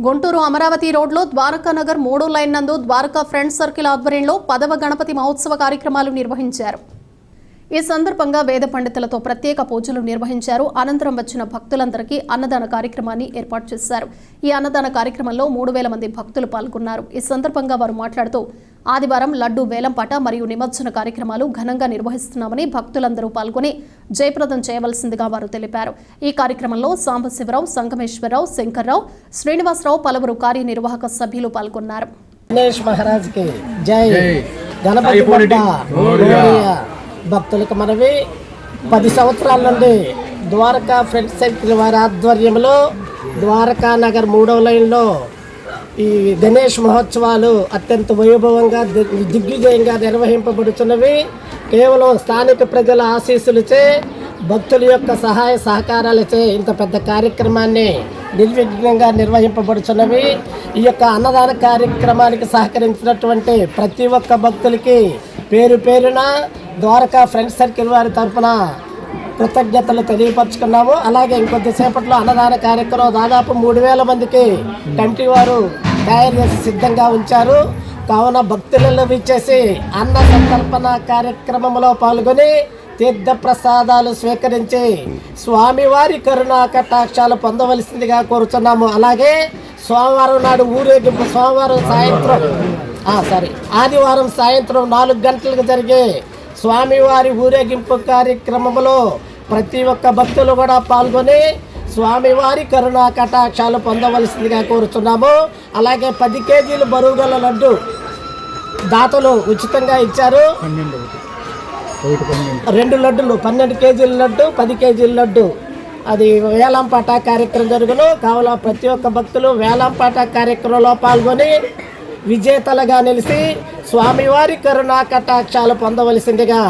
గుంటూరు అమరావతి రోడ్లో ద్వారకా నగర్ 3వ లైన్ నందు ద్వారకా ఫ్రెండ్స్ సర్కిల్ ఆధ్వర్యంలో 10వ గణపతి మహోత్సవ కార్యక్రమాలు నిర్వహించారు. ఈ సందర్భంగా వేద పండితులతో ప్రత్యేక పూజలు నిర్వహించారు. అనంతరం వచ్చిన భక్తులందరికీ అన్నదాన కార్యక్రమాన్ని ఏర్పాటు చేశారు. ఈ అన్నదాన కార్యక్రమంలో 3000 మంది భక్తులు పాల్గొన్నారు. ఈ సందర్భంగా వారు మాట్లాడుతూ ఆదివారం లడ్డు వేలంపాట మరియు నిమజ్జన కార్యక్రమాలు ఘనంగా నిర్వహిస్తున్నామని భక్తులందరూ పాల్గొని జయప్రదం చేయవలసిందిగా వారు తెలిపారు. ఈ కార్యక్రమంలో సాంబశివరావు, సంగమేశ్వరరావు, శంకర్రావు, శ్రీనివాసరావు పలువురు కార్యనిర్వాహక సభ్యులు పాల్గొన్నారు. భక్తులకు మనవి 10 సంవత్సరాల నుండి ద్వారకా ఫ్రెండ్స్ సర్కిల్ వారి ఆధ్వర్యంలో ద్వారకా నగర్ 3వ లైన్లో ఈ గణేష్ మహోత్సవాలు అత్యంత వైభవంగా దిగ్విజయంగా నిర్వహింపబడుతున్నవి. కేవలం స్థానిక ప్రజల ఆశీస్సులచే, భక్తుల యొక్క సహాయ సహకారాలచే ఇంత పెద్ద కార్యక్రమాన్ని నిర్విఘ్నంగా నిర్వహింపబడుతున్నవి. ఈ యొక్క అన్నదాన కార్యక్రమానికి సహకరించినటువంటి ప్రతి ఒక్క భక్తులకి పేరు పేరున ద్వారకా ఫ్రెండ్స్ సర్కిల్ వారి తరఫున కృతజ్ఞతలు తెలియపరుచుకున్నాము. అలాగే ఇంకొద్దిసేపట్లో అన్నదాన కార్యక్రమం దాదాపు 3000 మందికి కమిటీ వారు తయారు చేసి సిద్ధంగా ఉంచారు. కావున భక్తులలో విచ్చేసి అన్న సంతర్పణ కార్యక్రమంలో పాల్గొని తీర్థ ప్రసాదాలు స్వీకరించి స్వామివారి కరుణా కటాక్షాలు పొందవలసిందిగా కోరుతున్నాము. అలాగే సోమవారం నాడు ఊరేగింపు ఆదివారం సాయంత్రం 4 గంటలకు జరిగే స్వామివారి ఊరేగింపు కార్యక్రమంలో ప్రతి ఒక్క భక్తులు కూడా పాల్గొని స్వామివారి కరుణా కటాక్షాలు పొందవలసిందిగా కోరుతున్నాము. అలాగే 10 కేజీల బరువు గల లడ్డు దాతలు ఉచితంగా ఇచ్చారు. 2 లడ్డులు 12 కేజీల లడ్డు, 10 కేజీల లడ్డు అది వేలంపాట కార్యక్రమం జరుగును. కావున ప్రతి ఒక్క భక్తులు వేలంపాట కార్యక్రమంలో పాల్గొని విజేతలుగా నిలిచి స్వామివారి కరుణా కటాక్షాలు పొందవలసిందిగా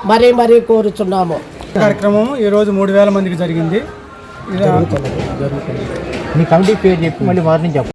మరీ కోరుచున్నాము. కార్యక్రమం ఈరోజు 3000 మందికి జరిగింది. మీ కమిటీ పేరు చెప్పి మళ్ళీ వారిని చెప్పండి.